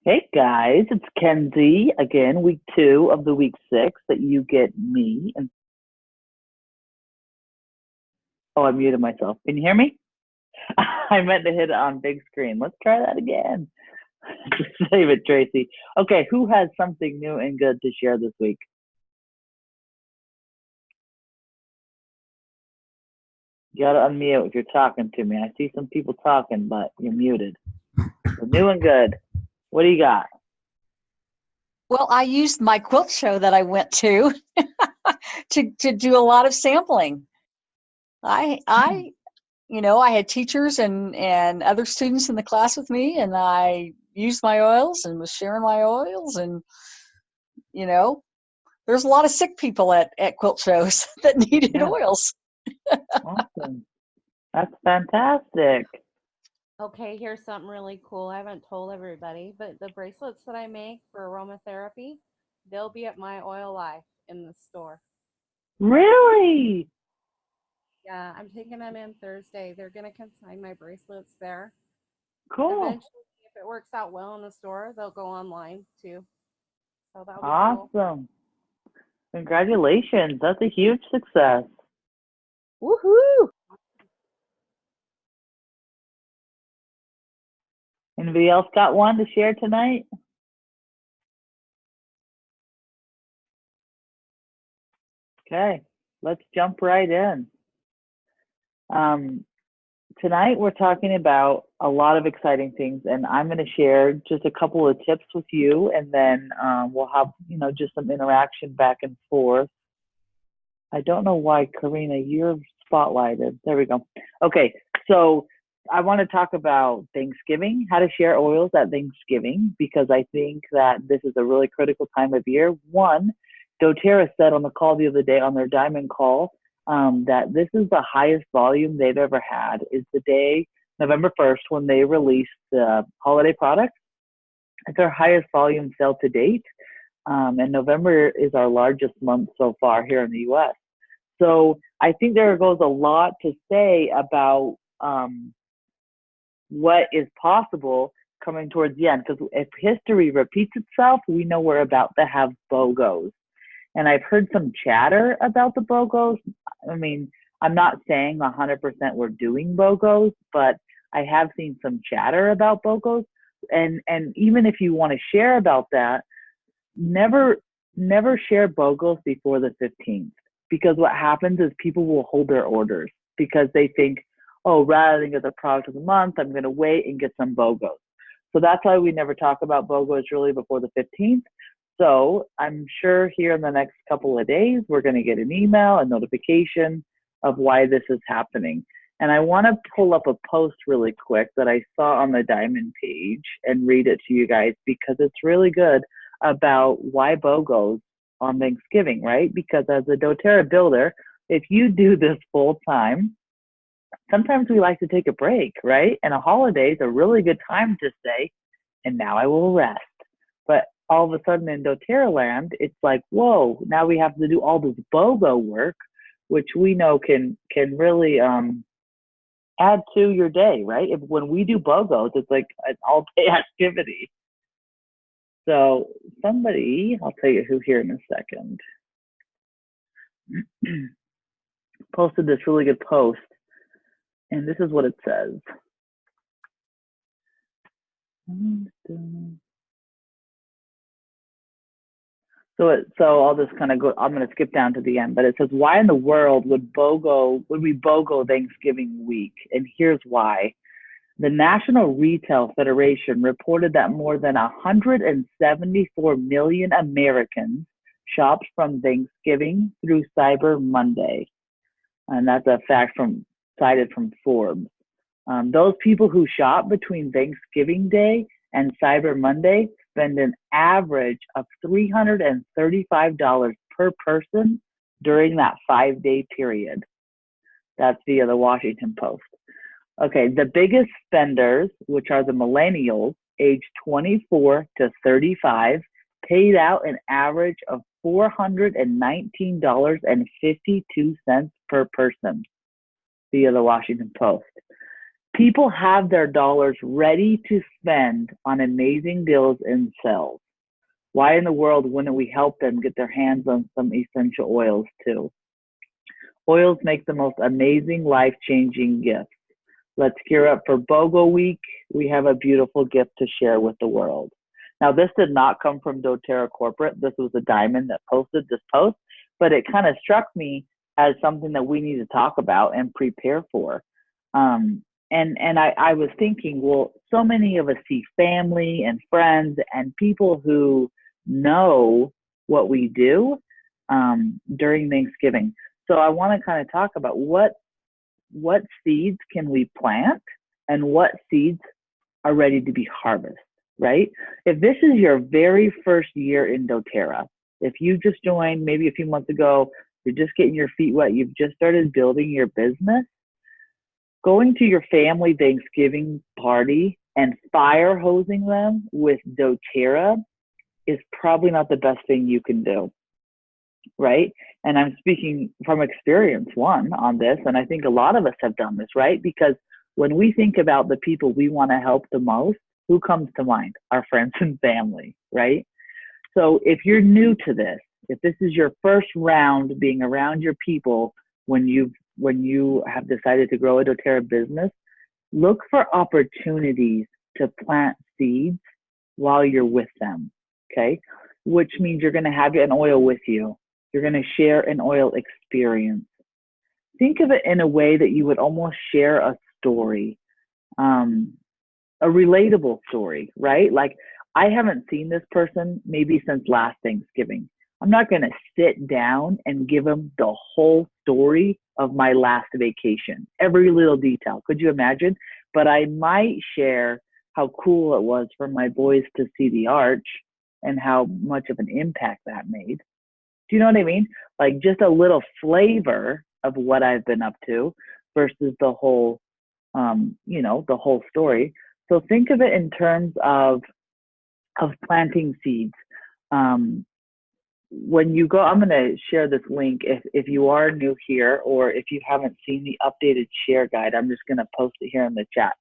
Hey guys, it's Kenzie again, week 2 of the week 6 that you get me. And oh, I muted myself. Can you hear me? I meant to hit it on big screen. Let's try that again. Just save it, Tracy. Okay, who has something new and good to share this week? You gotta unmute if you're talking to me. I see some people talking, but you're muted. So new and good. What do you got? Well, I used my quilt show that I went to to do a lot of sampling. I Hmm. I I had teachers and other students in the class with me, and I used my oils and was sharing my oils, and you know, there's a lot of sick people at quilt shows that needed Yeah, oils. awesome. That's fantastic. Okay, here's something really cool. I haven't told everybody, but the bracelets that I make for aromatherapy, they'll be at my Oil Life in the store. Really? Yeah, I'm taking them in Thursday. They're going to consign my bracelets there. Cool. Eventually, if it works out well in the store, they'll go online too. So that'll be cool. Awesome. Congratulations. That's a huge success. Woohoo! Anybody else got one to share tonight? Okay, let's jump right in. Um, Tonight we're talking about a lot of exciting things, and I'm going to share just a couple of tips with you, and then we'll have just some interaction back and forth. I don't know why, Karina, you're spotlighted. There we go. Okay, so I want to talk about Thanksgiving, how to share oils at Thanksgiving, because I think that this is a really critical time of year. One, doTERRA said on the call the other day on their diamond call that this is the highest volume they've ever had. Is the day November 1st when they released the holiday products. It's our highest volume sale to date. And November is our largest month so far here in the US. So I think there goes a lot to say about what is possible coming towards the end. Because if history repeats itself, we know we're about to have BOGOs. And I've heard some chatter about the BOGOs. I mean, I'm not saying 100% we're doing BOGOs, but I have seen some chatter about BOGOs. And even if you want to share about that, never share BOGOs before the 15th, because what happens is people will hold their orders because they think, oh, rather than get the product of the month, I'm going to wait and get some BOGOs. So that's why we never talk about BOGOs really before the 15th. So I'm sure here in the next couple of days, we're going to get an email, a notification of why this is happening. And I want to pull up a post really quick that I saw on the Diamond page and read it to you guys because it's really good about why BOGOs on Thanksgiving, right? Because as a doTERRA builder, if you do this full time, sometimes we like to take a break, right? And a holiday is a really good time to say, and now I will rest. But all of a sudden in doTERRA land, it's like, whoa, now we have to do all this BOGO work, which we know can really add to your day, right? If when we do BOGOs, it's like an all day activity. So somebody, I'll tell you who here in a second, posted this really good post, and this is what it says. So I'll just kind of go. I'm going to skip down to the end, but it says, "Why in the world would we BOGO Thanksgiving week?" And here's why. The National Retail Federation reported that more than 174 million Americans shopped from Thanksgiving through Cyber Monday. And that's a fact cited from Forbes. Those people who shop between Thanksgiving Day and Cyber Monday spend an average of $335 per person during that 5-day period. That's via the Washington Post. Okay, the biggest spenders, which are the millennials, age 24 to 35, paid out an average of $419.52 per person via the Washington Post. People have their dollars ready to spend on amazing deals and sales. Why in the world wouldn't we help them get their hands on some essential oils too? Oils make the most amazing, life-changing gifts. Let's gear up for BOGO week. We have a beautiful gift to share with the world. Now, this did not come from doTERRA Corporate. This was a diamond that posted this post, but it kind of struck me as something that we need to talk about and prepare for. And I was thinking, well, so many of us see family and friends and people who know what we do during Thanksgiving. So I want to kind of talk about what seeds can we plant and what seeds are ready to be harvested, right? If this is your very first year in doTERRA, if you just joined maybe a few months ago, you're just getting your feet wet, you've just started building your business, going to your family Thanksgiving party and fire hosing them with doTERRA is probably not the best thing you can do, right? And I'm speaking from experience, one, on this, and I think a lot of us have done this, right? Because when we think about the people we want to help the most, who comes to mind? Our friends and family, right? So if you're new to this, if this is your first round being around your people when you have decided to grow a doTERRA business, look for opportunities to plant seeds while you're with them, okay? Which means you're going to have an oil with you. You're going to share an oil experience. Think of it in a way that you would almost share a story, a relatable story, right? Like, I haven't seen this person maybe since last Thanksgiving. I'm not going to sit down and give them the whole story of my last vacation, every little detail. Could you imagine? But I might share how cool it was for my boys to see the arch and how much of an impact that made. Do you know what I mean? Like, just a little flavor of what I've been up to versus the whole, the whole story. So think of it in terms of planting seeds. When you go, I'm going to share this link. If you are new here, or if you haven't seen the updated share guide, I'm just going to post it here in the chat.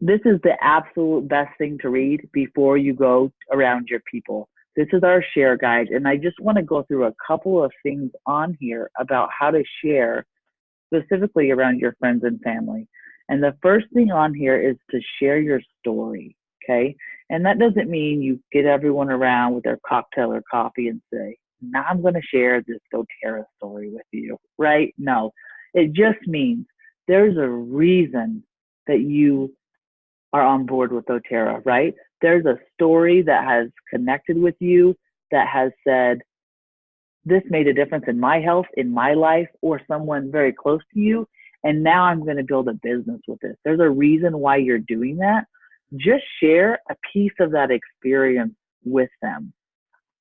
This is the absolute best thing to read before you go around your people. This is our share guide, and I just want to go through a couple of things on here about how to share specifically around your friends and family. And the first thing on here is to share your story, okay? And that doesn't mean you get everyone around with their cocktail or coffee and say, now I'm going to share this doTERRA story with you, right? No, it just means there's a reason that you are on board with doTERRA, right? There's a story that has connected with you, that has said, this made a difference in my health, in my life, or someone very close to you, and now I'm going to build a business with this. There's a reason why you're doing that. Just share a piece of that experience with them.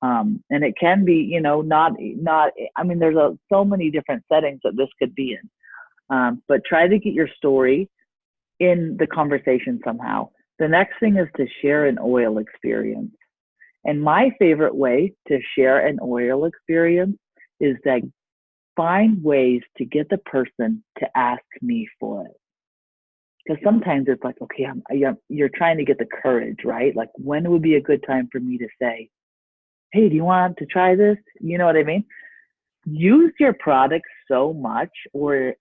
And it can be, there's so many different settings that this could be in. But try to get your story in the conversation somehow. The next thing is to share an oil experience. And my favorite way to share an oil experience is that find ways to get the person to ask me for it. Because sometimes it's like, okay, you're trying to get the courage, right? Like, when would be a good time for me to say, hey, do you want to try this? You know what I mean? Use your product so much, or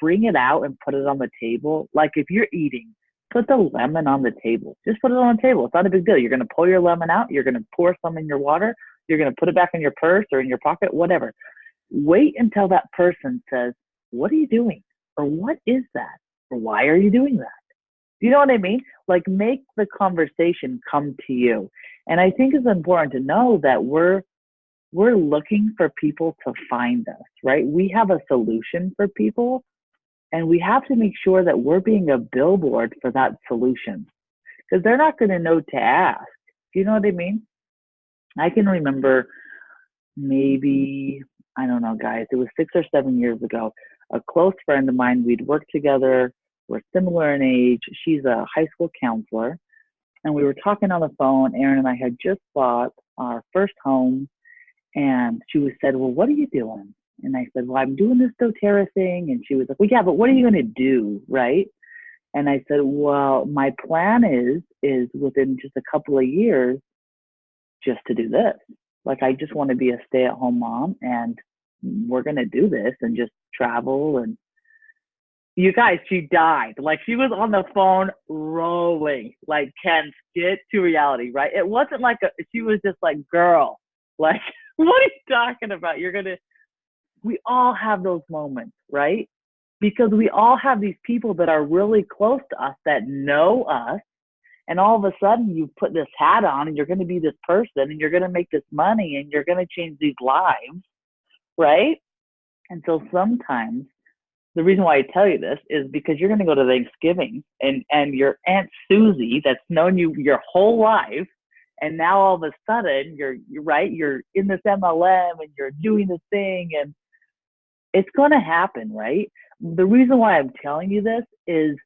bring it out and put it on the table. Like, if you're eating, put the lemon on the table. Just put it on the table. It's not a big deal. You're going to pull your lemon out. You're going to pour some in your water. You're going to put it back in your purse or in your pocket, whatever. Wait until that person says, what are you doing? Or what is that? Or why are you doing that? You know what I mean? Like, make the conversation come to you. And I think it's important to know that we're looking for people to find us, right? We have a solution for people, and we have to make sure that we're being a billboard for that solution, because they're not going to know to ask. Do you know what I mean? I can remember maybe, I don't know, guys, it was 6 or 7 years ago, a close friend of mine, we'd worked together, we're similar in age. She's a high school counselor, and we were talking on the phone. Erin and I had just bought our first home, and she said, well, what are you doing? And I said, well, I'm doing this doTERRA thing. And she was like, well, yeah, but what are you going to do? Right. And I said, well, my plan is within just a couple of years, just to do this. Like, I just want to be a stay-at-home mom, and we're going to do this and just travel. And you guys, she died. Like, she was on the phone rolling, like, Ken, get to reality, right? It wasn't like she was just like, girl, like, what are you talking about? We all have those moments, right? Because we all have these people that are really close to us that know us. And all of a sudden you put this hat on and you're going to be this person and you're going to make this money and you're going to change these lives, right? And so sometimes the reason why I tell you this is because you're going to go to Thanksgiving and your Aunt Susie that's known you your whole life, and now all of a sudden you're right, you're in this MLM and you're doing this thing, and it's going to happen, right? The reason why I'm telling you this is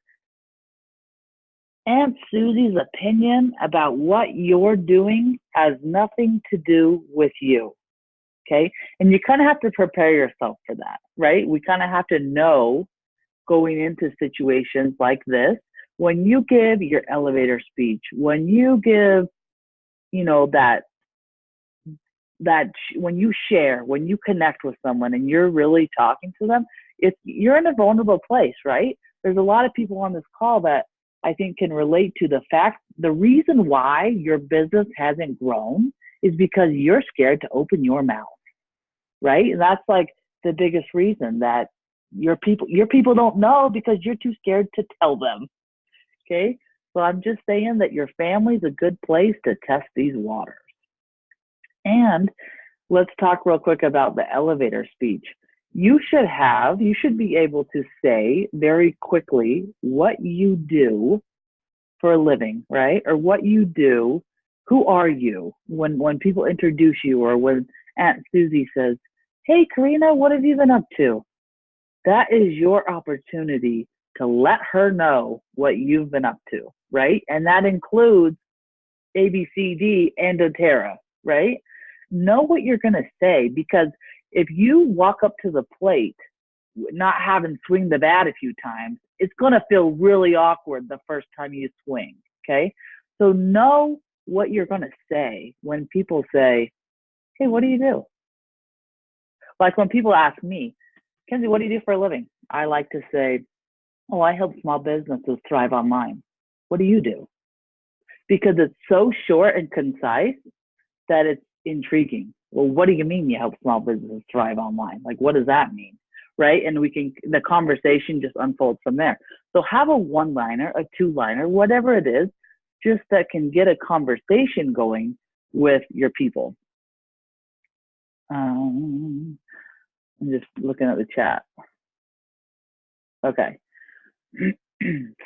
Aunt Susie's opinion about what you're doing has nothing to do with you, okay? And you kind of have to prepare yourself for that, right? We kind of have to know going into situations like this, when you give your elevator speech, when you give, you know, when you share, when you connect with someone and you're really talking to them, you're in a vulnerable place, right? There's a lot of people on this call that I think can relate to the reason why your business hasn't grown is because you're scared to open your mouth, right? And that's like the biggest reason that your people don't know, because you're too scared to tell them, okay? So I'm just saying that your family's a good place to test these waters. And let's talk real quick about the elevator speech. You should be able to say very quickly what you do for a living, right? Or what you do, who are you? When people introduce you, or when Aunt Susie says, hey, Karina, what have you been up to? That is your opportunity to let her know what you've been up to, right? And that includes ABCD and doTERRA, right? Know what you're going to say, because if you walk up to the plate not having swing the bat a few times, it's going to feel really awkward the first time you swing, okay? So know what you're going to say when people say, hey, what do you do? Like when people ask me, Kenzie, what do you do for a living? I like to say, oh, I help small businesses thrive online. What do you do? Because it's so short and concise that it's intriguing. Well, what do you mean you help small businesses thrive online? Like, what does that mean? Right? And the conversation just unfolds from there. So have a one-liner, a two-liner, whatever it is, just that can get a conversation going with your people. I'm just looking at the chat. Okay.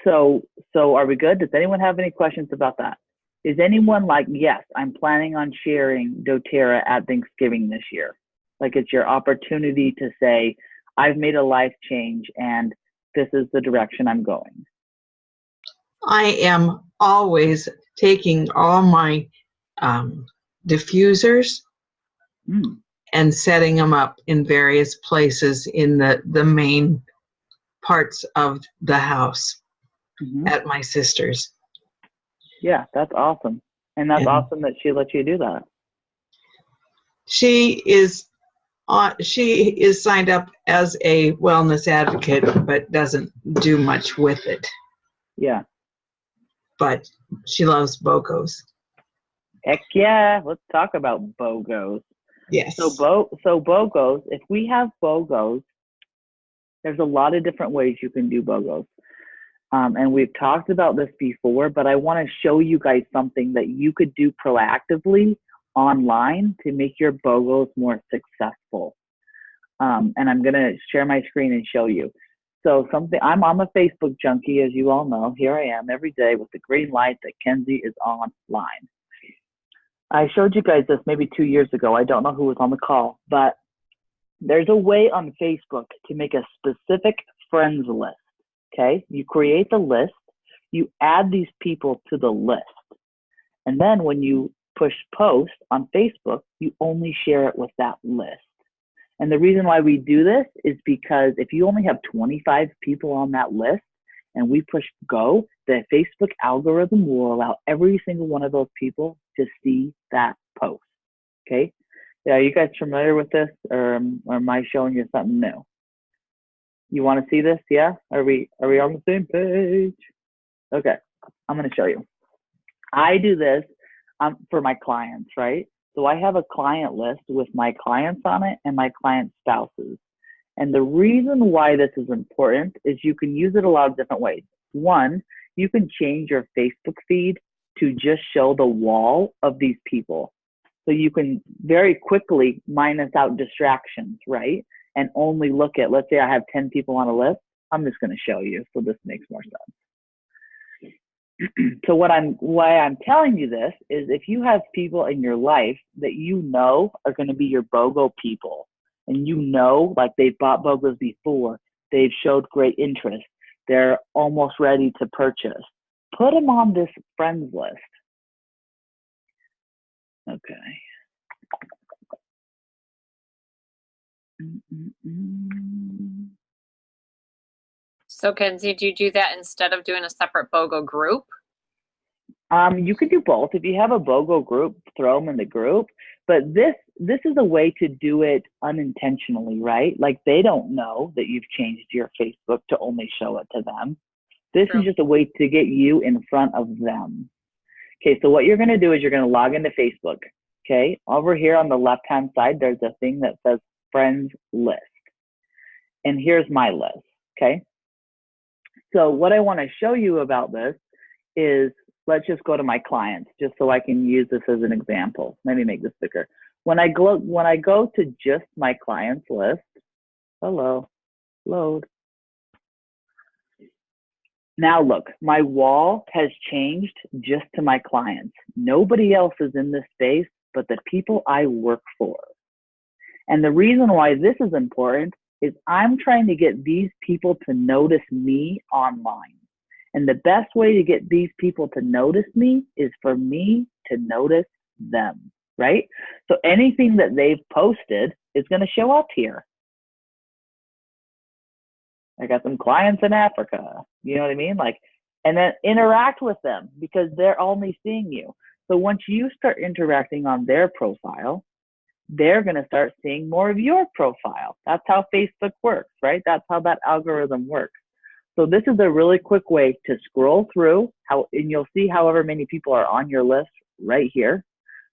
So are we good? Does anyone have any questions about that? Is anyone like, yes, I'm planning on sharing doTERRA at Thanksgiving this year? Like, it's your opportunity to say, I've made a life change and this is the direction I'm going. I am always taking all my diffusers and setting them up in various places in the main parts of the house at my sister's. Yeah, that's awesome. And that's awesome that she let you do that. She is signed up as a wellness advocate, but doesn't do much with it. Yeah. But she loves BOGOs. Heck yeah. Let's talk about BOGOs. Yes. So BOGOs, if we have BOGOs, there's a lot of different ways you can do BOGOs. And we've talked about this before, but I want to show you guys something that you could do proactively online to make your BOGOs more successful. And I'm going to share my screen and show you. So I'm a Facebook junkie, as you all know. Here I am every day with the green light that Kenzie is online. I showed you guys this maybe 2 years ago. I don't know who was on the call, but there's a way on Facebook to make a specific friends list. Okay, you create the list, you add these people to the list, and then when you push post on Facebook, you only share it with that list. And the reason why we do this is because if you only have 25 people on that list and we push go, the Facebook algorithm will allow every single one of those people to see that post. Okay? Yeah, are you guys familiar with this, or am I showing you something new? You want to see this? Yeah? Are we on the same page? Okay, I'm going to show you. I do this for my clients, right? So I have a client list with my clients on it and my client spouses. And the reason why this is important is you can use it a lot of different ways. One, you can change your Facebook feed to just show the wall of these people. So you can very quickly minus out distractions, right? And only look at, let's say I have 10 people on a list. I'm just going to show you, so this makes more sense. So why I'm telling you this is if you have people in your life that you know are going to be your BOGO people, and you know, like they've bought BOGOs before, they've showed great interest, they're almost ready to purchase, put them on this friends list. Okay. So Kenzie, do you do that instead of doing a separate BOGO group? You could do both. If you have a BOGO group, throw them in the group. But this is a way to do it unintentionally, right? Like they don't know that you've changed your Facebook to only show it to them. This True. is just a way to get you in front of them. Okay, so what you're going to do is you're going to log into Facebook. Okay, over here on the left-hand side, there's a thing that says Friends List. And here's my list, okay? So what I want to show you about this is, let's just go to my clients, just so I can use this as an example. Let me make this bigger. When I go to just my clients list, hello, load. Now look, my wall has changed just to my clients. Nobody else is in this space but the people I work for. And the reason why this is important is I'm trying to get these people to notice me online. And the best way to get these people to notice me is for me to notice them, right? So anything that they've posted is going to show up here. I got some clients in Africa, you know what I mean? Like, and then interact with them because they're only seeing you. So once you start interacting on their profile, they're going to start seeing more of your profile. That's how Facebook works, right? That's how that algorithm works. So this is a really quick way to scroll through and you'll see however many people are on your list right here,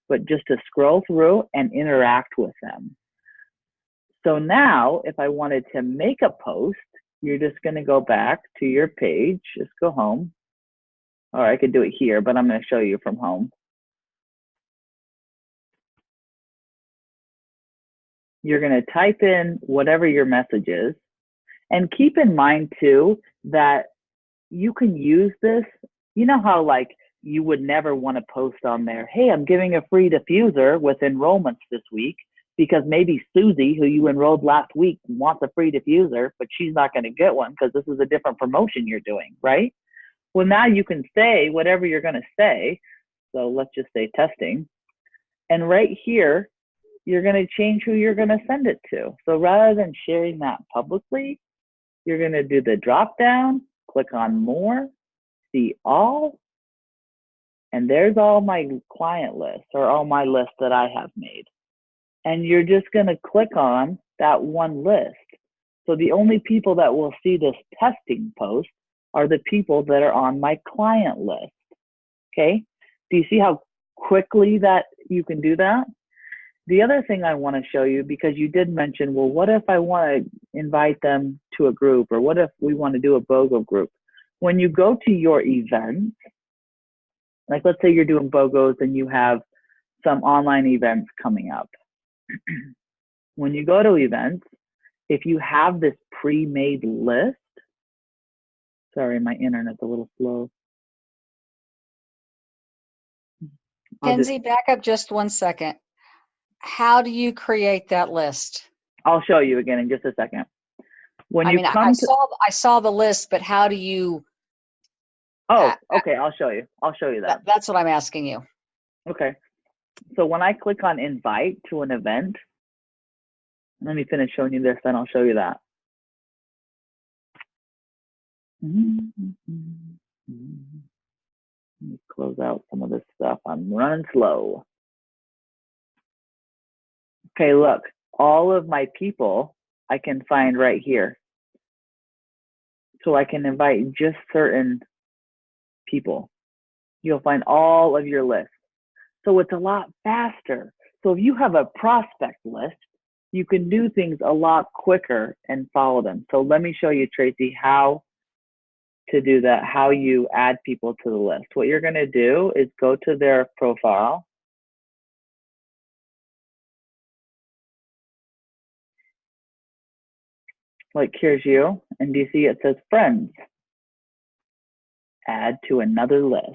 but just to scroll through and interact with them. So now if I wanted to make a post, you're just going to go back to your page, just go home. Or I could do it here, but I'm going to show you from home. You're going to type in whatever your message is. And keep in mind too, that you can use this. You know how like you would never want to post on there, hey, I'm giving a free diffuser with enrollments this week, because maybe Susie, who you enrolled last week, wants a free diffuser, but she's not going to get one because this is a different promotion you're doing, right? Well, now you can say whatever you're going to say. So let's just say testing. And right here, you're going to change who you're going to send it to. So rather than sharing that publicly, you're going to do the drop down, click on more, see all, and there's all my client lists or all my lists that I have made. And you're just going to click on that one list. So the only people that will see this testing post are the people that are on my client list. Okay? Do you see how quickly that you can do that? The other thing I want to show you, because you did mention, well, what if I want to invite them to a group, or what if we want to do a BOGO group? When you go to your events, like let's say you're doing BOGOs and you have some online events coming up. When you go to events, if you have this pre-made list, sorry, my internet's a little slow. Kenzie, back up just 1 second. How do you create that list? I'll show you again in just a second. When I you mean, come I saw the list, but how do you? Oh, okay, I'll show you. I'll show you that. That's what I'm asking you. Okay. So when I click on invite to an event, Let me finish showing you this, then I'll show you that. Let me close out some of this stuff. I'm running slow. Okay, look, all of my people I can find right here. So I can invite just certain people. You'll find all of your lists. So it's a lot faster. So if you have a prospect list, you can do things a lot quicker and follow them. So let me show you, Tracy, how to do that, how you add people to the list. What you're gonna do is go to their profile. Like here's you, and do you see it says friends? Add to another list.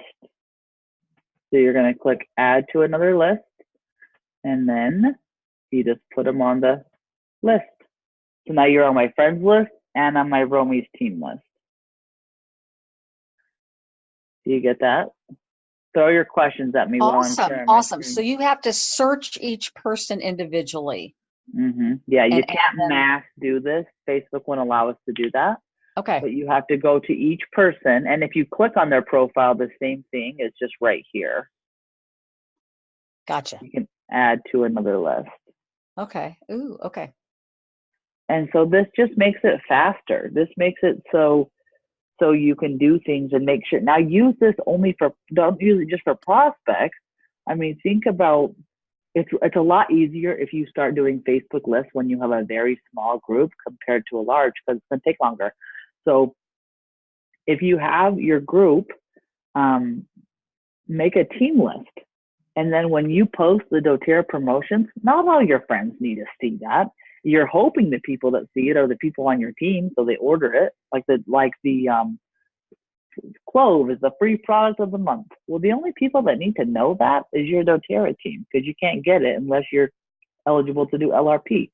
So you're gonna click add to another list, and then you just put them on the list. So now you're on my friends list and on my Romy's team list. Do you get that? Throw your questions at me while I'm sharing my Awesome. So screen. you have to search each person individually. Yeah, you And can't then- mass do this. Facebook won't allow us to do that. Okay. But you have to go to each person, and if you click on their profile, the same thing is just right here. Gotcha. You can add to another list. Okay. Ooh, okay. And so this just makes it faster. This makes it so you can do things and make sure. Now use this only for, don't use it just for prospects. I mean, think about, it's a lot easier if you start doing Facebook lists when you have a very small group compared to a large, because it's gonna take longer. So if you have your group, make a team list. And then when you post the doTERRA promotions, not all your friends need to see that. You're hoping the people that see it are the people on your team, so they order it. Like the clove is the free product of the month. Well, the only people that need to know that is your doTERRA team, because you can't get it unless you're eligible to do LRP.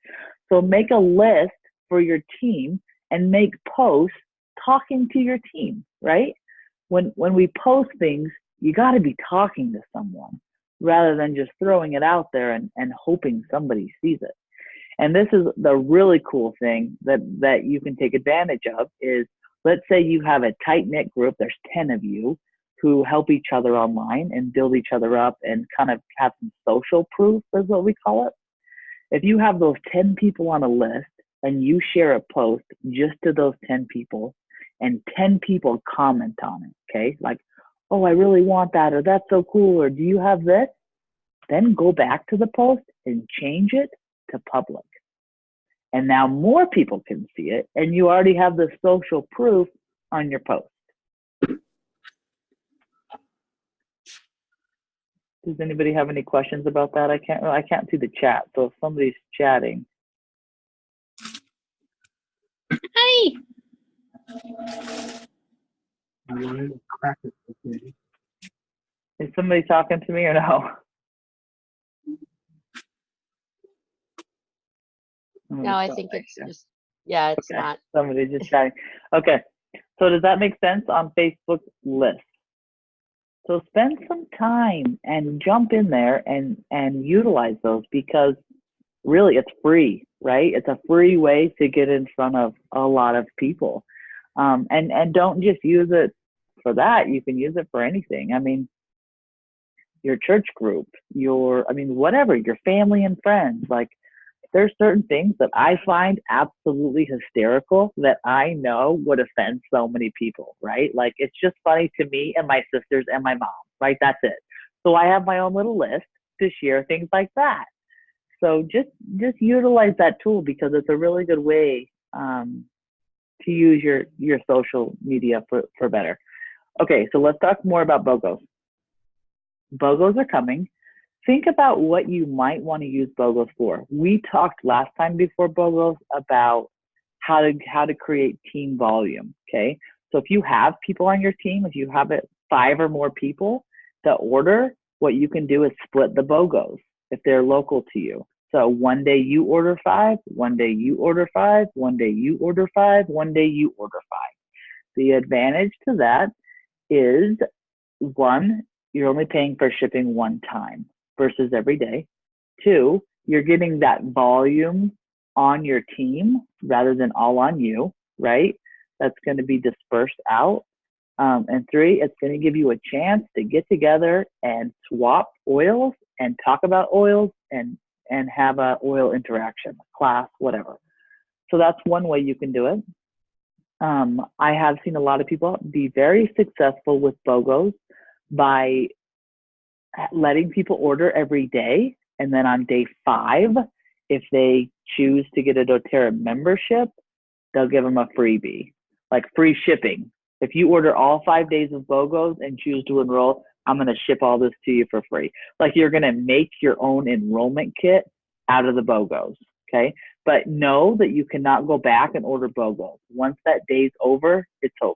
So make a list for your team and make posts talking to your team, right? When we post things, you got to be talking to someone rather than just throwing it out there and hoping somebody sees it. And this is the really cool thing that you can take advantage of is, let's say you have a tight-knit group, there's 10 of you who help each other online and build each other up and kind of have some social proof, is what we call it. If you have those 10 people on a list and you share a post just to those 10 people and 10 people comment on it, okay? Like, oh, I really want that, or that's so cool, or do you have this? Then go back to the post and change it to public. And now more people can see it, and you already have the social proof on your post. Does anybody have any questions about that? I can't see the chat, so if somebody's chatting. Hi. Is somebody talking to me or no? No, I think it's just, yeah, it's Okay. not. Somebody's just chatting. Okay, so does that make sense on Facebook lists? So spend some time and jump in there and utilize those, because really it's free, right? It's a free way to get in front of a lot of people. And don't just use it for that. You can use it for anything. I mean, your church group, whatever, your family and friends. Like, there's certain things that I find absolutely hysterical that I know would offend so many people, right? Like, it's just funny to me and my sisters and my mom, right? That's it. So I have my own little list to share things like that. So just utilize that tool, because it's a really good way to use your social media for better. Okay, so let's talk more about BOGOs. BOGOs are coming. Think about what you might want to use BOGOs for. We talked last time before BOGOs about how to create team volume, okay? So if you have people on your team, if you have 5 or more people that order, what you can do is split the BOGOs if they're local to you. So one day you order 5, one day you order 5, one day you order 5, one day you order 5. The advantage to that is, 1, you're only paying for shipping one time versus every day. 2, you're getting that volume on your team rather than all on you, right? That's going to be dispersed out. And 3, it's going to give you a chance to get together and swap oils and talk about oils and have a oil interaction, class, whatever. So that's one way you can do it. I have seen a lot of people be very successful with BOGOs by letting people order every day. And then on day 5, if they choose to get a doTERRA membership, they'll give them a freebie, like free shipping. If you order all 5 days of BOGOs and choose to enroll, I'm going to ship all this to you for free. Like you're going to make your own enrollment kit out of the BOGOs, okay? But know that you cannot go back and order BOGOs. Once that day's over, it's over.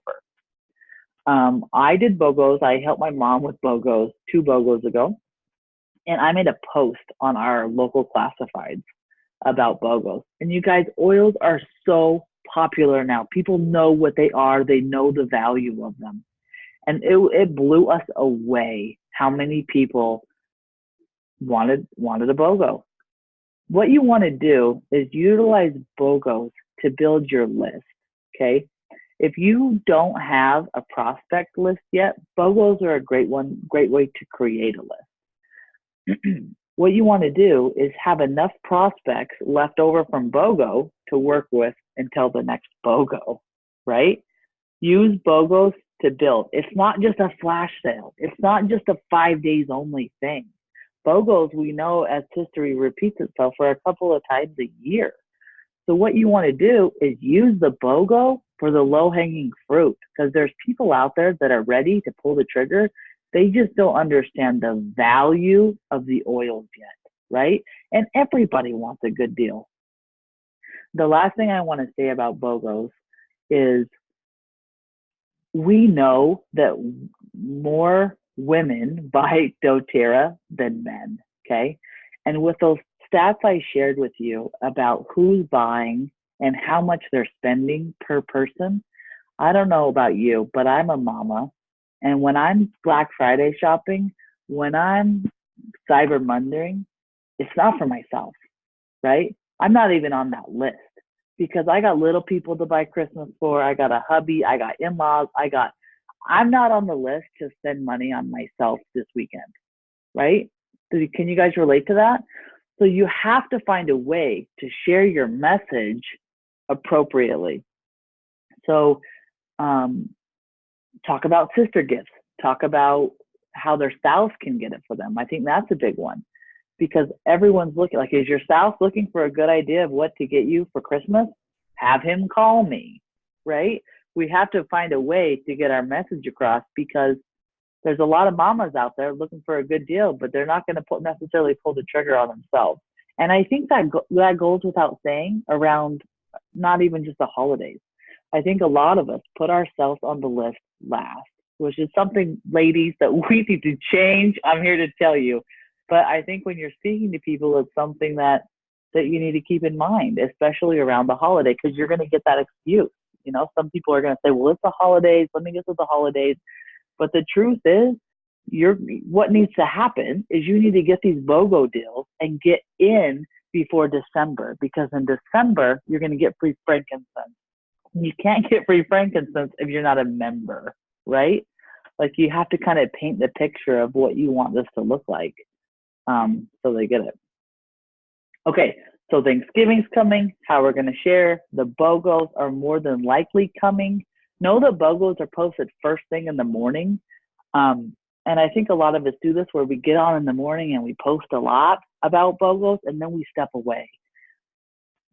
I did BOGOs. I helped my mom with BOGOs 2 BOGOs ago. And I made a post on our local classifieds about BOGOs. And you guys, oils are so popular now. People know what they are. They know the value of them. And it blew us away how many people wanted a BOGO. What you want to do is utilize BOGOs to build your list, okay? If you don't have a prospect list yet, BOGOs are a great way to create a list. What you want to do is have enough prospects left over from BOGO to work with until the next BOGO, right? Use BOGOs to build. It's not just a flash sale. It's not just a 5 days only thing. BOGOs, we know as history repeats itself for a couple of times a year. So what you want to do is use the BOGO for the low-hanging fruit, because there's people out there that are ready to pull the trigger. They just don't understand the value of the oils yet, right? And everybody wants a good deal. The last thing I want to say about BOGOs is we know that more women buy doTERRA than men, okay? And with those stats I shared with you about who's buying and how much they're spending per person, I don't know about you, but I'm a mama. And when I'm Black Friday shopping, when I'm Cyber Mondaying, it's not for myself, right? I'm not even on that list because I got little people to buy Christmas for. I got a hubby, I got in-laws, I'm not on the list to spend money on myself this weekend, right? Can you guys relate to that? So you have to find a way to share your message appropriately. So talk about sister gifts. Talk about how their spouse can get it for them. I think that's a big one because everyone's looking, like, is your spouse looking for a good idea of what to get you for Christmas? Have him call me, right? We have to find a way to get our message across because there's a lot of mamas out there looking for a good deal, but they're not going to necessarily pull the trigger on themselves. And I think that goes without saying around not even just the holidays. I think a lot of us put ourselves on the list last, which is something, ladies, that we need to change. I'm here to tell you. But I think when you're speaking to people, it's something that you need to keep in mind, especially around the holiday, because you're going to get that excuse. You know, some people are going to say, well, it's the holidays. Let me get to the holidays. But the truth is, what needs to happen is you need to get these BOGO deals and get in before December, because in December, you're going to get free frankincense. You can't get free frankincense if you're not a member, right? Like you have to kind of paint the picture of what you want this to look like so they get it. Okay, so Thanksgiving's coming, how we're going to share. The BOGOs are more than likely coming. Know that BOGOs are posted first thing in the morning. And I think a lot of us do this where we get on in the morning and we post a lot about BOGOs and then we step away.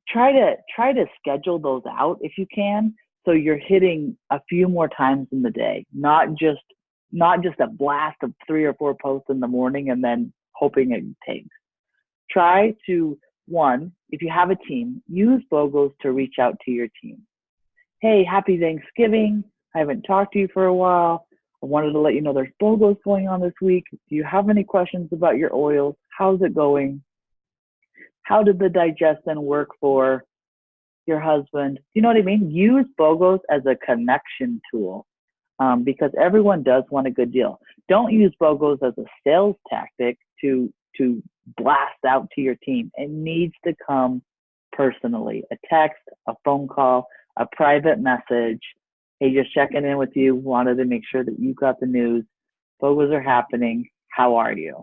Try to schedule those out if you can, so you're hitting a few more times in the day, not just a blast of 3 or 4 posts in the morning and then hoping it takes. Try to, one, if you have a team, use BOGOs to reach out to your team. Hey, happy Thanksgiving. I haven't talked to you for a while. I wanted to let you know there's BOGOs going on this week. Do you have any questions about your oils? How's it going? How did the digestion work for your husband? You know what I mean? Use BOGOs as a connection tool because everyone does want a good deal. Don't use BOGOs as a sales tactic to blast out to your team. It needs to come personally. A text, a phone call, a private message. Hey, just checking in with you. Wanted to make sure that you got the news. BOGOs are happening. How are you?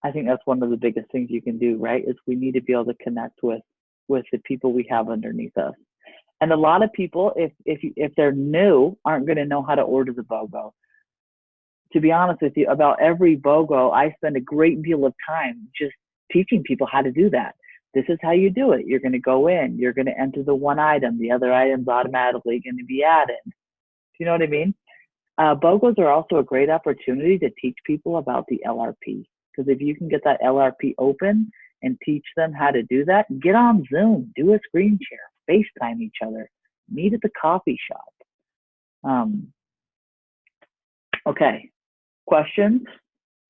I think that's one of the biggest things you can do, right? Is we need to be able to connect with the people we have underneath us. And a lot of people, if they're new, aren't going to know how to order the BOGO. To be honest with you, about every BOGO, I spend a great deal of time just teaching people how to do that. This is how you do it. You're going to go in. You're going to enter the one item. The other item's automatically going to be added. Do you know what I mean? BOGOs are also a great opportunity to teach people about the LRP. Because if you can get that LRP open and teach them how to do that, get on Zoom, do a screen share, FaceTime each other, meet at the coffee shop. Okay. Questions,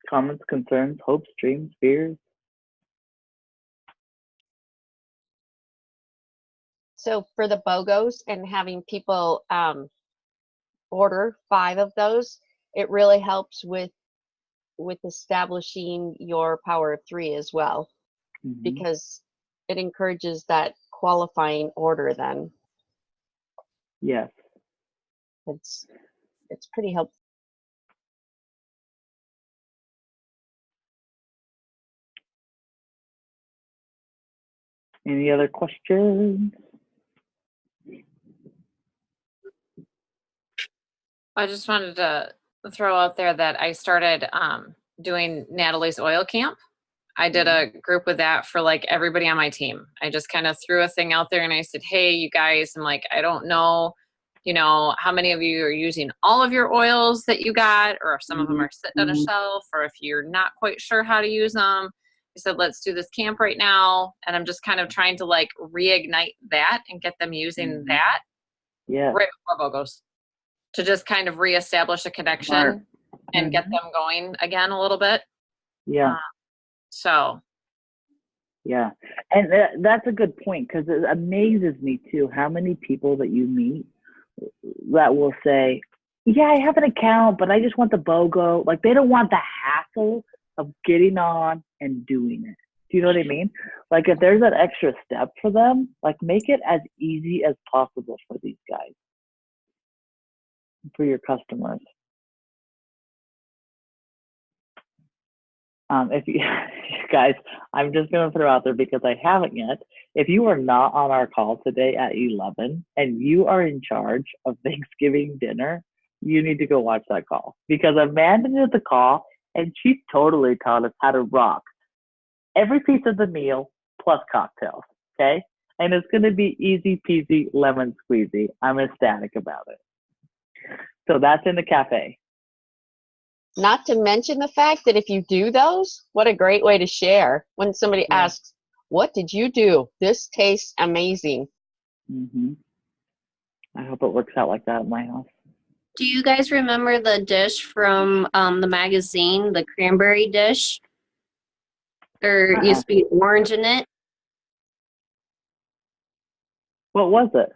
comments, concerns, hopes, dreams, fears? So for the BOGOs and having people order 5 of those, it really helps with establishing your power of 3 as well, because it encourages that qualifying order then. Yes. It's pretty helpful. Any other questions? I just wanted to throw out there that I started doing Natalie's oil camp. I did a group with that for like everybody on my team. I just kind of threw a thing out there and I said, hey, you guys, I'm like, I don't know, how many of you are using all of your oils that you got, or if some of them are sitting on a shelf, or if you're not quite sure how to use them. I said, let's do this camp right now. And I'm just kind of trying to like reignite that and get them using that right before BOGOs, to just kind of reestablish a connection and get them going again a little bit. Yeah. Yeah. And that's a good point, because it amazes me too how many people that you meet that will say, yeah, I have an account, but I just want the BOGO. Like, they don't want the hassle of getting on and doing it. Do you know what I mean? Like, if there's that extra step for them, like, make it as easy as possible for these guys, for your customers. If you guys, I'm just going to throw out there, because I haven't yet. If you are not on our call today at 11 and you are in charge of Thanksgiving dinner, you need to go watch that call, because Amanda did the call and she totally taught us how to rock every piece of the meal plus cocktails. Okay. And it's going to be easy peasy lemon squeezy. I'm ecstatic about it. So that's in the cafe. Not to mention the fact that if you do those, what a great way to share. When somebody asks, what did you do? This tastes amazing. I hope it works out like that at my house. Do you guys remember the dish from the magazine, the cranberry dish? There used to be orange in it. What was it?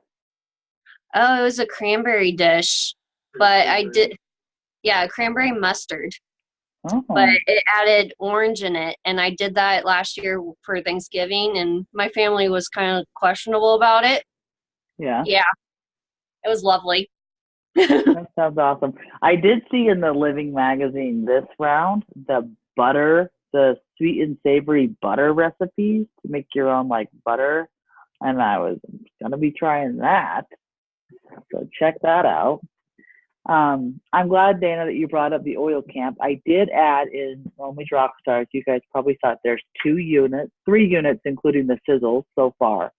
Oh, it was a cranberry dish, but cranberry mustard. But it added orange in it, and I did that last year for Thanksgiving, and my family was kind of questionable about it. Yeah, it was lovely. That sounds awesome. I did see in the Living magazine this round the sweet and savory butter recipes to make your own like butter, and I was gonna be trying that, so check that out. I'm glad, Dana, that you brought up the oil camp. I did add in Homemade Rockstars. You guys probably thought there's 3 units, including the Sizzle so far.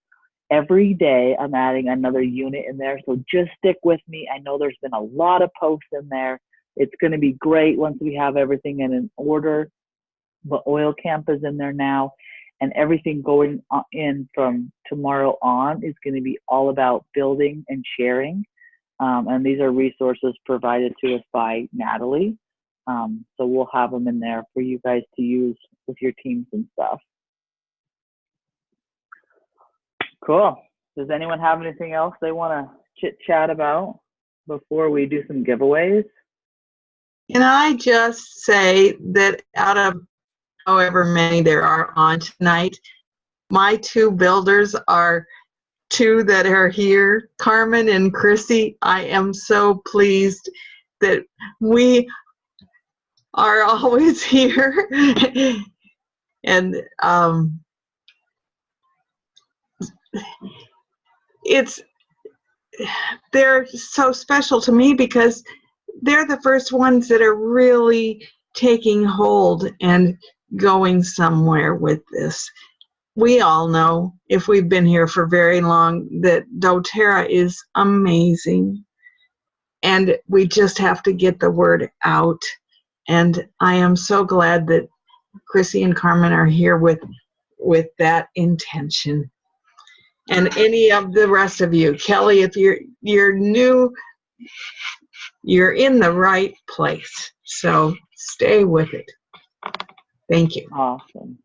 Every day I'm adding another unit in there, so just stick with me. I know there's been a lot of posts in there. It's going to be great once we have everything in an order. The oil camp is in there now, and everything going in from tomorrow on is going to be all about building and sharing. And these are resources provided to us by Natalie. So we'll have them in there for you guys to use with your teams and stuff. Cool. Does anyone have anything else they want to chit chat about before we do some giveaways? Can I just say that out of however many there are on tonight, My two builders are two that are here, Carmen and Chrissy. I am so pleased that we are always here. And they're so special to me because they're the first ones that are really taking hold and going somewhere with this. We all know, if we've been here for very long, that doTERRA is amazing. And we just have to get the word out. And I am so glad that Chrissy and Carmen are here with that intention. And any of the rest of you, Kelly, if you're new, you're in the right place. So stay with it. Thank you. Awesome.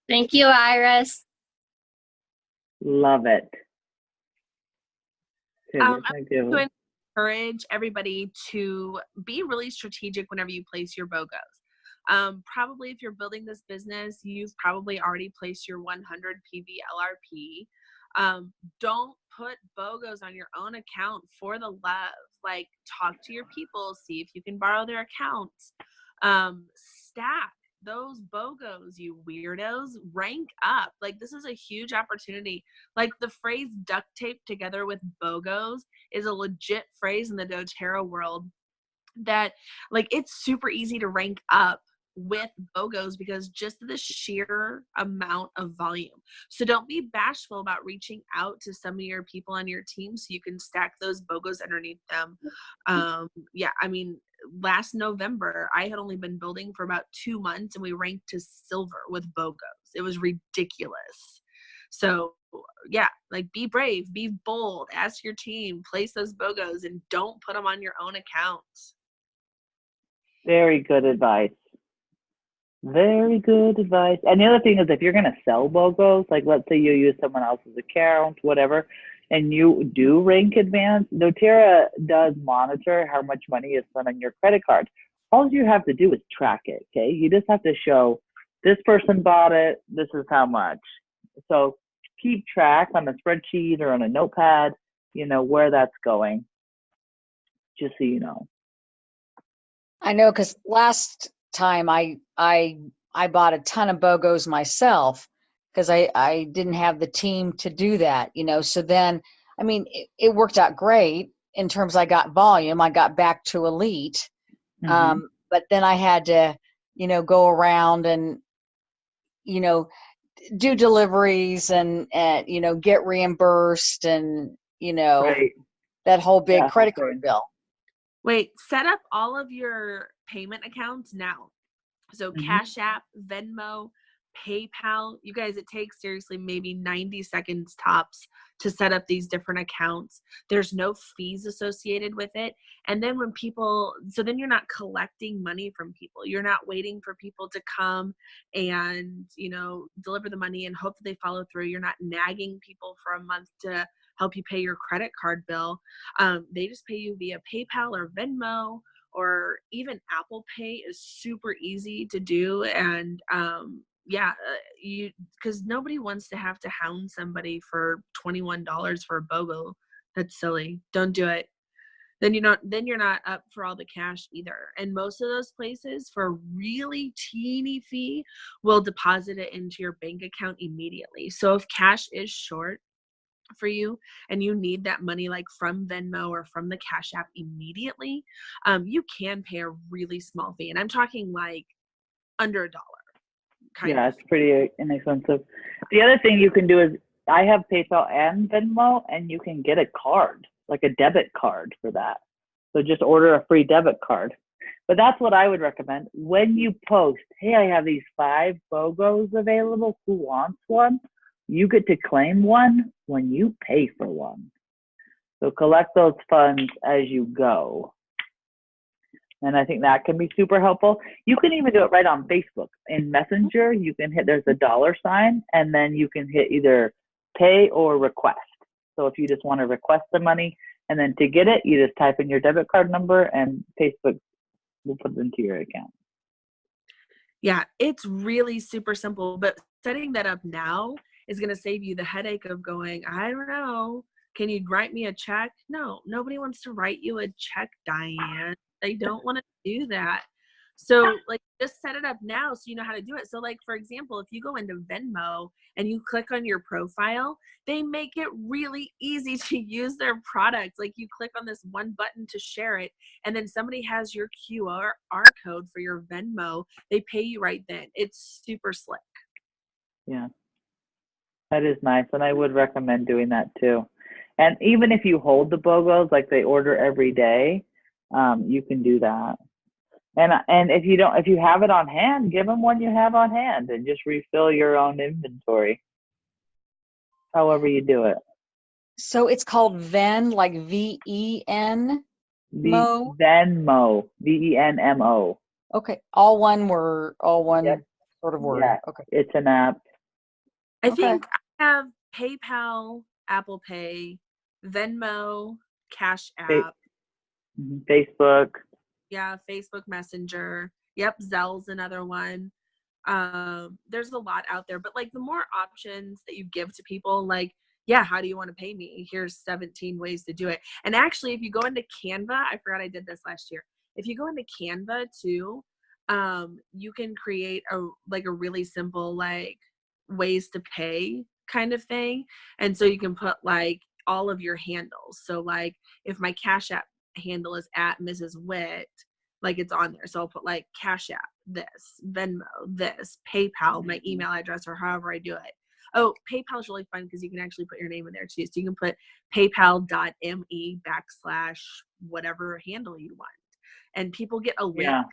Thank you, Iris. Love it. I'm going to encourage everybody to be really strategic whenever you place your BOGOs. Probably if you're building this business, you've probably already placed your 100 PV LRP. Don't put BOGOs on your own account for the love. Like, talk to your people, see if you can borrow their accounts. Stack those BOGOs, you weirdos. Rank up. Like, this is a huge opportunity. Like, the phrase duct tape together with BOGOs is a legit phrase in the doTERRA world that, like, it's super easy to rank up with BOGOs because just the sheer amount of volume. So don't be bashful about reaching out to some of your people on your team so you can stack those BOGOs underneath them. Yeah, I mean, last November, I had only been building for about 2 months and we ranked to silver with BOGOs. It was ridiculous. So yeah, like, be brave, be bold, ask your team, place those BOGOs, and don't put them on your own accounts. Very good advice. Very good advice. And the other thing is, if you're going to sell BOGOs, like let's say you use someone else's account, whatever, and you do rank advance, doTERRA does monitor how much money is spent on your credit card. All you have to do is track it, okay? You just have to show this person bought it, this is how much. So keep track on a spreadsheet or on a notepad, you know, where that's going, just so you know. I know, because last time I bought a ton of BOGOs myself because I didn't have the team to do that, you know. So then, I mean, it worked out great in terms I got volume. I got back to elite. But then I had to, you know, go around and, you know, do deliveries and you know, get reimbursed and, you know, that whole big credit card bill. Wait, set up all of your payment accounts now. So Cash App, Venmo, PayPal. You guys, it takes seriously maybe 90 seconds tops to set up these different accounts. There's no fees associated with it. And then when people, so then you're not collecting money from people. You're not waiting for people to come and, you know, deliver the money and hope that they follow through. You're not nagging people for a month to help you pay your credit card bill. They just pay you via PayPal or Venmo, or even Apple Pay is super easy to do. And because nobody wants to have to hound somebody for $21 for a BOGO. That's silly. Don't do it. Then you're not up for all the cash either. And most of those places, for a really teeny fee, will deposit it into your bank account immediately. So if cash is short for you and you need that money, like from Venmo or from the Cash App immediately, you can pay a really small fee. And I'm talking like under $1. Yeah, it's pretty inexpensive. The other thing you can do is, I have PayPal and Venmo, and you can get a card, like a debit card for that. So just order a free debit card. But that's what I would recommend. When you post, hey, I have these 5 BOGOs available, who wants one? You get to claim one when you pay for one. So collect those funds as you go. And I think that can be super helpful. You can even do it right on Facebook. In Messenger, you can hit, there's a $sign, and then you can hit either pay or request. So if you just want to request the money, and then to get it, you just type in your debit card number and Facebook will put it into your account. Yeah, it's really super simple, but setting that up now is going to save you the headache of going, I don't know, can you write me a check? No, nobody wants to write you a check, Diane. They don't want to do that. So like just set it up now so you know how to do it. So like, for example, if you go into Venmo and you click on your profile, they make it really easy to use their products. Like you click on this one button to share it, and then somebody has your QR code for your Venmo. They pay you right then. It's super slick. Yeah, that is nice. And I would recommend doing that too. And even if you hold the BOGOs, like they order every day, you can do that. And if you have it on hand, give them one you have on hand and just refill your own inventory. However you do it. So it's called Ven, like VEN? Mo? Venmo, VENMO. Okay, all one Yep. sort of word. Yeah, Okay. it's an app. I Okay. think I have PayPal, Apple Pay, Venmo, Cash App. Facebook. Yeah, Facebook Messenger. Yep, Zelle's another one. There's a lot out there, but like the more options that you give to people, like, yeah, how do you want to pay me? Here's 17 ways to do it. And actually, if you go into Canva, I forgot I did this last year. If you go into Canva too, you can create a really simple like ways to pay kind of thing. And so you can put like all of your handles. So like if my Cash App handle is at Mrs. Witt, like it's on there. So I'll put like Cash App, this, Venmo, this, PayPal, my email address, or however I do it. Oh, PayPal is really fun because you can actually put your name in there too. So you can put paypal.me/whatever handle you want. And people get a link. Yeah.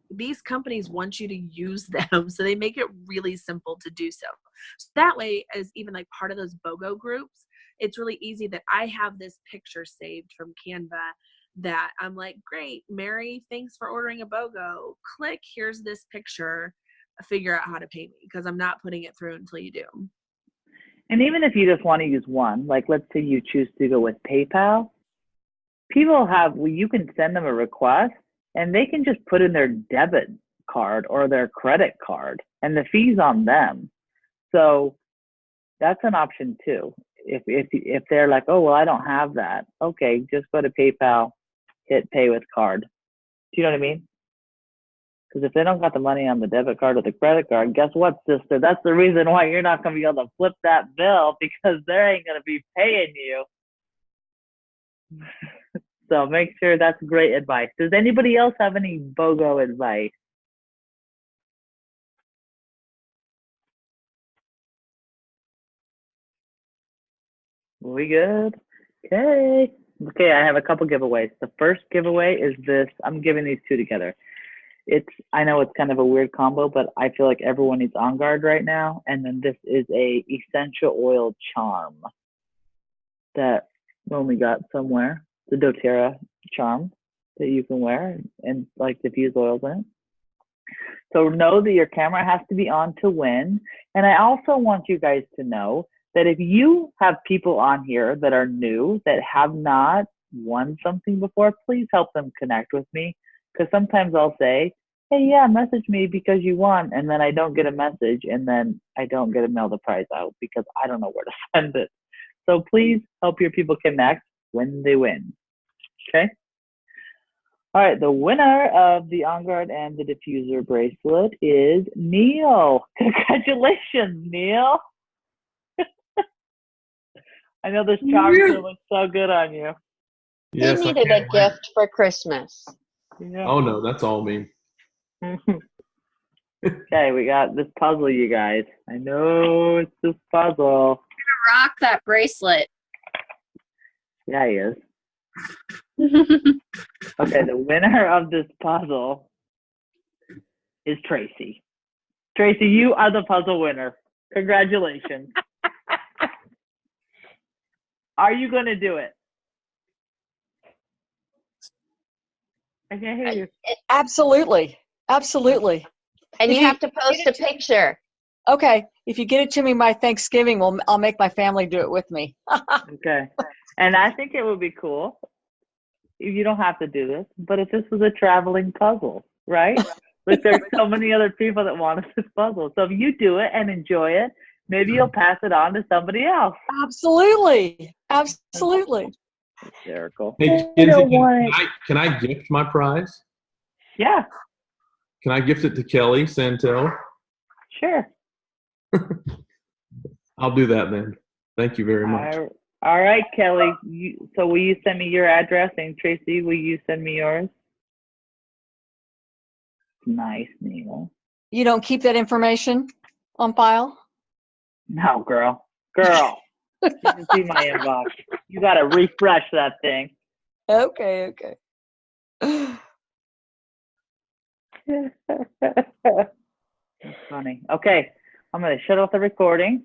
These companies want you to use them, so they make it really simple to do so. So that way, as even like part of those BOGO groups, it's really easy that I have this picture saved from Canva that I'm like, great, Mary, thanks for ordering a BOGO. Click, here's this picture. Figure out how to pay me because I'm not putting it through until you do. And even if you just want to use one, like let's say you choose to go with PayPal, you can send them a request and they can just put in their debit card or their credit card and the fee's on them. So that's an option too. If they're like, oh, well, I don't have that. Okay, just go to PayPal, hit pay with card. Do you know what I mean? Because if they don't got the money on the debit card or the credit card, guess what, sister? That's the reason why you're not going to be able to flip that bill because they ain't going to be paying you. So make sure that's great advice. Does anybody else have any BOGO advice? We good? Okay. Okay, I have a couple giveaways. The first giveaway is this. I'm giving these two together. I know it's kind of a weird combo, but I feel like everyone needs On Guard right now. And then this is a essential oil charm that only got somewhere. The doTERRA charm that you can wear and like diffuse oils in it. So know that your camera has to be on to win. And I also want you guys to know that if you have people on here that are new, that have not won something before, please help them connect with me. Because sometimes I'll say, hey, yeah, message me because you won. And then I don't get a message. And then I don't get to mail the prize out because I don't know where to send it. So please help your people connect when they win. Okay? All right. The winner of the On Guard and the diffuser bracelet is Neil. Congratulations, Neil. I know this charm's going to look so good on you. Yes, he needed a gift for Christmas. Yeah. Oh, no, that's all me. Okay, we got this puzzle, you guys. I know it's this puzzle. Rock that bracelet. Yeah, he is. Okay, the winner of this puzzle is Tracy. Tracy, you are the puzzle winner. Congratulations. Are you going to do it? I can't hear you. Absolutely. Absolutely. And If you have to post a picture. Okay. If you get it to me by Thanksgiving, I'll make my family do it with me. Okay. And I think it would be cool. You don't have to do this, but if this was a traveling puzzle, right? Like there's so many other people that wanted this puzzle. So if you do it and enjoy it, Maybe you'll pass it on to somebody else. Absolutely. Absolutely. Hysterical. Hey, I Kinsey, don't want it. can I gift my prize? Yeah, Can I gift it to Kelly Santel? sure. I'll do that then. Thank you very much. All right, Kelly. So will you send me your address? And Tracy, will you send me yours? Nice, Neil. You don't keep that information on file? No, girl. Girl. You can see my inbox. You got to refresh that thing. Okay, okay. That's funny. Okay, I'm going to shut off the recording.